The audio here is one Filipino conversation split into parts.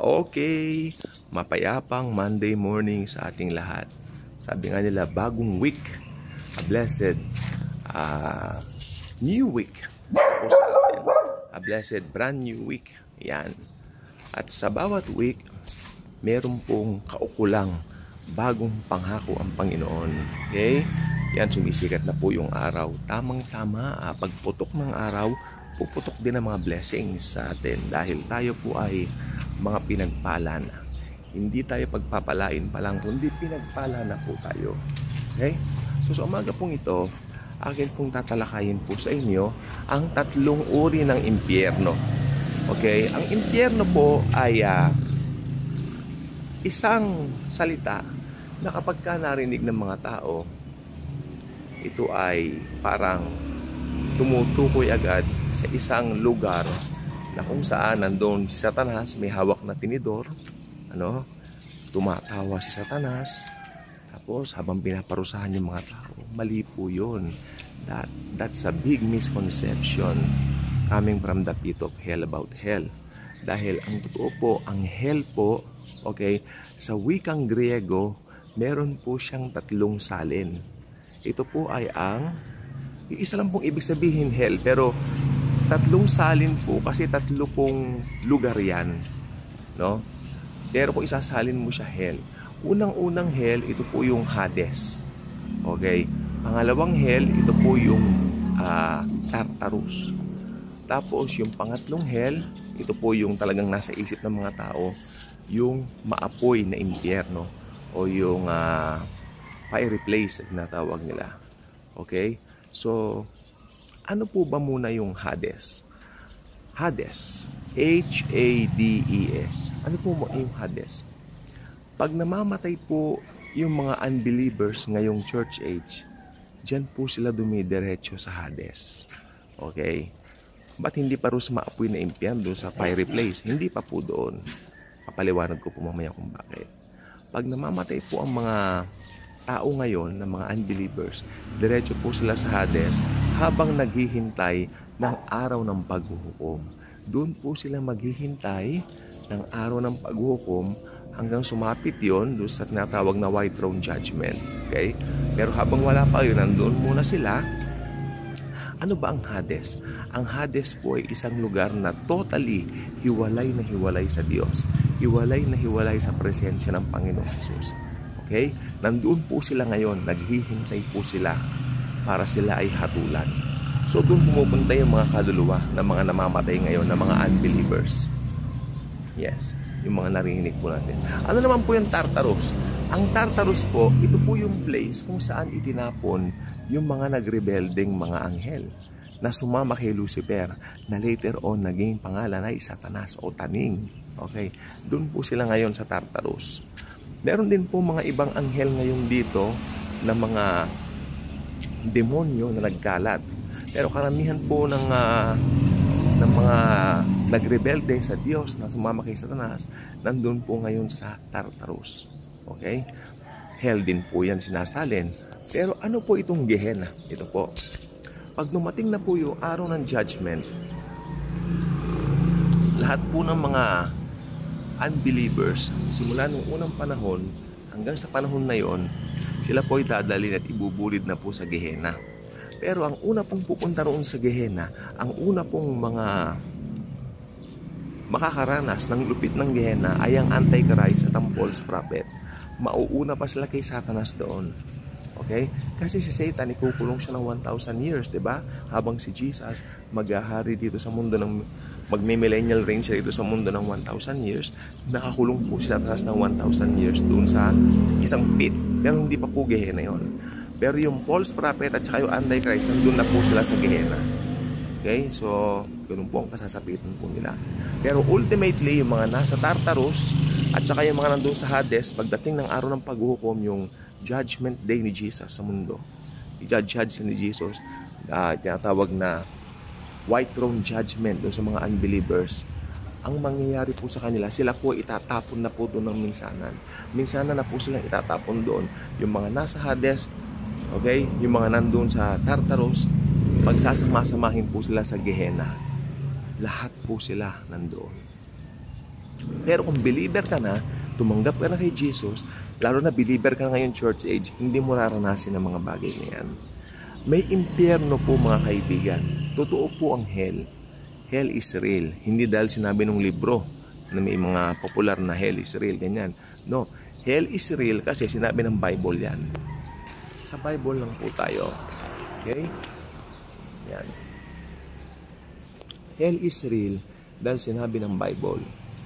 Okay, mapayapang Monday morning sa ating lahat. Sabi nga nila, bagong week, a blessed new week po sa atin. A blessed brand new week. Yan. At sa bawat week, meron pong kaukulang bagong pangako ang Panginoon. Okay? Yan, sumisikat na po yung araw. Tamang-tama, pagputok ng araw, puputok din ang mga blessings sa atin dahil tayo po ay mga pinagpala na. Hindi tayo pagpapalain pa lang, kundi pinagpala na po tayo. Okay? So sa umaga pong ito, akin pong tatalakayin po sa inyo ang tatlong uri ng impyerno. Okay? Ang impyerno po ay isang salita na kapag ka narinig ng mga tao, ito ay parang tumutukoy agad sa isang lugar na kung saan nandoon si Satanas, may hawak na tinidor, tumatawa si Satanas, tapos habang pinaparusahan yung mga tao, mali po yun. That's a big misconception coming from the pit of hell about hell. Dahil ang totoo po, ang hell po, okay, sa wikang Griego, meron po siyang tatlong salin. Ito po ay isa lang pong ibig sabihin hell, pero tatlong salin po kasi tatlo pong lugar yan, no? Pero kung isasalin mo siya hell, unang-unang hell, ito po yung Hades. Okay? Pangalawang hell, ito po yung Tartarus. Tapos yung pangatlong hell, ito po yung talagang nasa isip ng mga tao, yung maapoy na impyerno o yung fiery place na tinatawag nila. Okay? So, ano po ba muna yung Hades? Hades. H-A-D-E-S. Ano po yung Hades? Pag namamatay po yung mga unbelievers ngayong church age, dyan po sila dumidiretso sa Hades. Okay? Ba't hindi pa rin maapoy na impyerno sa fiery place? Hindi pa po doon. Papaliwanag ko po mamaya kung bakit. Pag namamatay po ang mga tao ngayon ng mga unbelievers, diretso po sila sa Hades habang naghihintay ng araw ng paghuhukom. Doon po sila maghihintay ng araw ng paghuhukom hanggang sumapit yon doon sa tinatawag na white throne judgment. Okay? Pero habang wala pa yun, nandoon muna sila. Ano ba ang Hades? Ang Hades po ay isang lugar na totally hiwalay na hiwalay sa Diyos. Hiwalay na hiwalay sa presensya ng Panginoong Jesus. Okay? Nandoon po sila ngayon, naghihintay po sila para sila ay hatulan. So doon pumupunta yung mga kaluluwa ng mga namamatay ngayon, ng mga unbelievers. Yes, yung mga narinig po natin. Ano naman po yung Tartarus? Ang Tartarus po, ito po yung place kung saan itinapon yung mga nagrebelding mga anghel na sumama kay Lucifer, na later on naging pangalan ay Satanas o Taning. Okay? Doon po sila ngayon sa Tartarus. Meron din po mga ibang anghel ngayon dito na mga demonyo na nagkalat. Pero karamihan po ng mga nagrebelde sa Diyos na sumama kay Satanas, nandun po ngayon sa Tartarus. Okay? Hell din po yan sinasalin. Pero ano po itong Gehenna? Ito po. Pag dumating na po yung araw ng judgment, lahat po ng mga unbelievers, simula nung unang panahon hanggang sa panahon na yon, sila po ay dadalhin at ibubulid na po sa Gehenna. Pero ang una pong pupunta roon sa Gehenna, ang una pong mga makakaranas ng lupit ng Gehenna ay ang Antichrist at ang false prophet. Mauuna pa sila kay Satanas doon. Okay? Kasi si Satan, ikukulong siya ng 1,000 years, diba? Habang si Jesus maghahari dito sa mundo ng magme-millennial reign siya dito sa mundo ng 1,000 years, nakakulong po siya atrás ng 1,000 years doon sa isang pit. Pero hindi pa po Gehenna yon. Pero yung false prophet at saka yung Antichrist, nandun na po sila sa Gehenna. Okay? So, ganun po ang kasasapitan po nila. Pero ultimately, yung mga nasa Tartarus at saka yung mga nandun sa Hades, pagdating ng araw ng paghuhukom, yung judgment day ni Jesus sa mundo, i-judge ni Jesus, tinatawag na white throne judgment doon sa mga unbelievers. Ang mangyayari po sa kanila, sila po itatapon na po doon ng minsanan. Minsanan na po silang itatapon doon. Yung mga nasa Hades, okay, yung mga nandun sa Tartarus, pagsasama-samahin po sila sa Gehenna. Lahat po sila nandoon. Pero kung believer ka na, tumanggap ka na kay Jesus, lalo na believer ka na ngayon church age, hindi mo raranasin ang mga bagay na yan. May impyerno po mga kaibigan. Totoo po ang hell. Hell is real. Hindi dahil sinabi ng libro na may mga popular na hell is real, ganyan. No, hell is real kasi sinabi ng Bible yan. Sa Bible lang po tayo. Okay? Yan. Hell is real dahil sinabi ng Bible.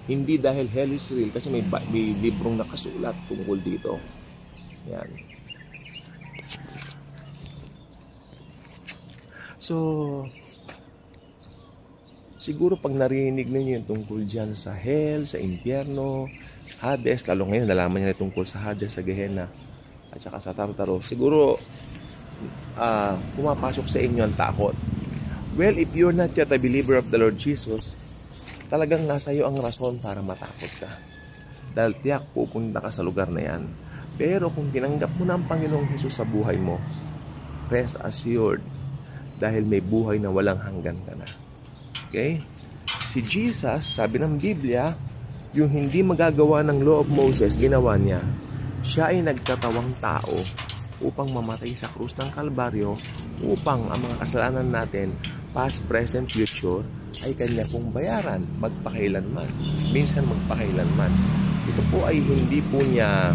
Hindi dahil hell is real kasi may librong nakasulat tungkol dito. Yan. So, siguro pag narinig ninyo yung tungkol dyan sa hell, sa impyerno, Hades, lalo ngayon nalaman niya tungkol sa Hades, sa Gehenna, at saka sa Tartaro, siguro pumapasok sa inyo ang takot. Well, if you're not yet a believer of the Lord Jesus, talagang nasa iyo ang rason para matakot ka. Dahil tiyak pupunta ka sa lugar na yan. Pero kung tinanggap mo na ang Panginoong Jesus sa buhay mo, rest assured, dahil may buhay na walang hanggan ka na. Okay? Si Jesus, sabi ng Biblia, yung hindi magagawa ng law of Moses, ginawa niya. Siya ay nagkatawang tao upang mamatay sa krus ng Kalbaryo, upang ang mga kasalanan natin, past, present, future, ay kanya pong bayaran, magpakailanman. Minsan magpakailanman. Ito po ay hindi po niya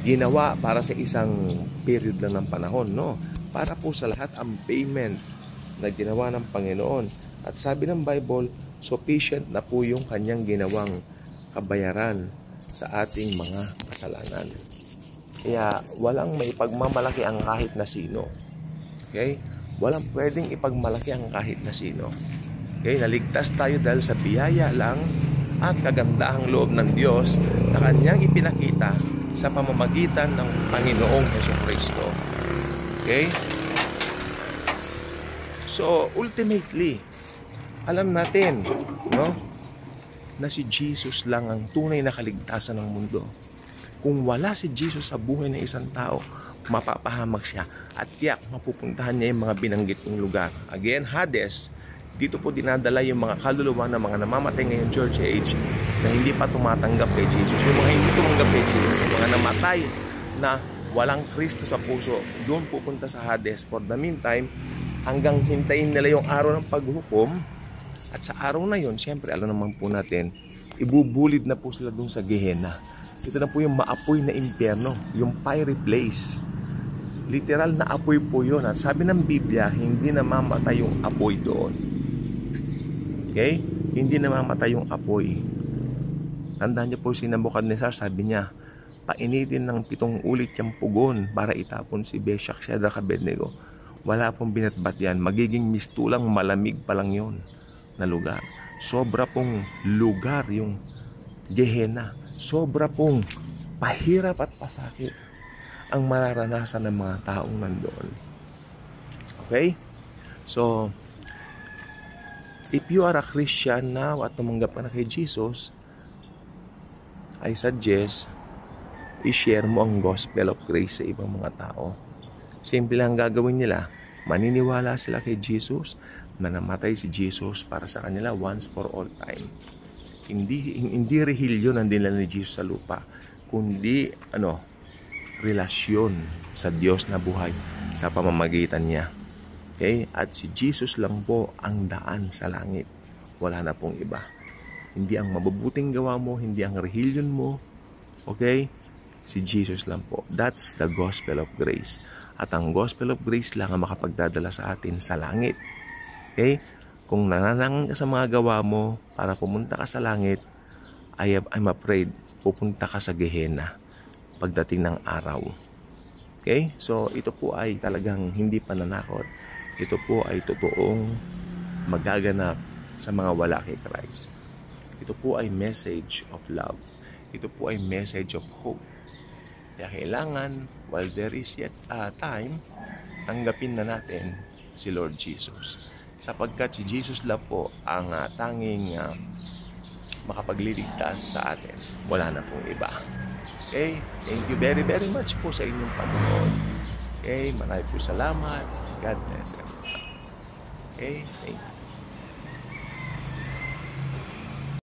ginawa para sa isang period lang ng panahon, no? Para po sa lahat ang payment na ginawa ng Panginoon. At sabi ng Bible, sufficient na po yung kanyang ginawang kabayaran sa ating mga kasalanan. Kaya walang maipagmamalaki ang kahit na sino. Okay? Walang pwedeng ipagmalaki ang kahit na sino. Okay? Naligtas tayo dahil sa biyaya lang at kagandahang loob ng Diyos na kanyang ipinakita sa pamamagitan ng Panginoong Jesucristo. Okay? So, ultimately, alam natin, no, na si Jesus lang ang tunay na kaligtasan ng mundo. Kung wala si Jesus sa buhay ng isang tao, mapapahamak siya at tiyak mapupuntahan niya yung mga binanggit ng lugar. Again, Hades, dito po dinadala yung mga kaluluwa ng mga namamatay ngayon church age na hindi pa tumatanggap kay Jesus. Yung mga hindi tumanggap kay Jesus, yung mga namatay na walang Kristo sa puso, doon pupunta sa Hades. For the meantime, hanggang hintayin nila yung araw ng paghukom. At sa araw na yon, siyempre, alam naman po natin, ibubulid na po sila doon sa Gehenna. Ito na po yung maapoy na impyerno, yung fiery place. Literal na apoy po yun. At sabi ng Biblia, hindi namamatay yung apoy doon. Okay? Hindi namamatay yung apoy. Tandaan niyo po si Nebuchadnezzar, sabi niya, painitin ng 7 ulit yung pugon para itapon si Meshach, Shadrach, Abednego. Wala pong binatbat yan. Magiging mistulang malamig pa lang yun na lugar. Sobra pong lugar yung Gehenna. Sobra pong pahirap at pasakit ang mararanasan ng mga taong nandoon. Okay? So, if you are a Christian now at tumanggap ka na kay Jesus, I suggest i-share mo ang gospel of grace sa ibang mga tao. Simple lang gagawin nila. Maniniwala sila kay Jesus na namatay si Jesus para sa kanila once for all time. Hindi rehilyo ng dinala ni Jesus sa lupa, kundi relasyon sa Diyos na buhay sa pamamagitan niya. Okay? At si Jesus lang po ang daan sa langit. Wala na pong iba. Hindi ang mabubuting gawa mo, hindi ang rehilyon mo. Okay? Si Jesus lang po. That's the gospel of grace. At ang gospel of grace lang ang makapagdadala sa atin sa langit. Okay? Kung nananang ka sa mga gawa mo para pumunta ka sa langit, I'm afraid pupunta ka sa Gehenna pagdating ng araw. Okay? So, ito po ay talagang hindi pananakot. Ito po ay totoong magaganap sa mga wala kay Christ. Ito po ay message of love. Ito po ay message of hope. Kaya kailangan, while there is yet time, tanggapin na natin si Lord Jesus. Sapagkat si Jesus lang po ang tanging makapagliligtas sa atin. Wala na pong iba. Okay? Thank you very, very much po sa inyong panonood. Okay? Maraming po salamat. God bless everyone. Okay? Thank you.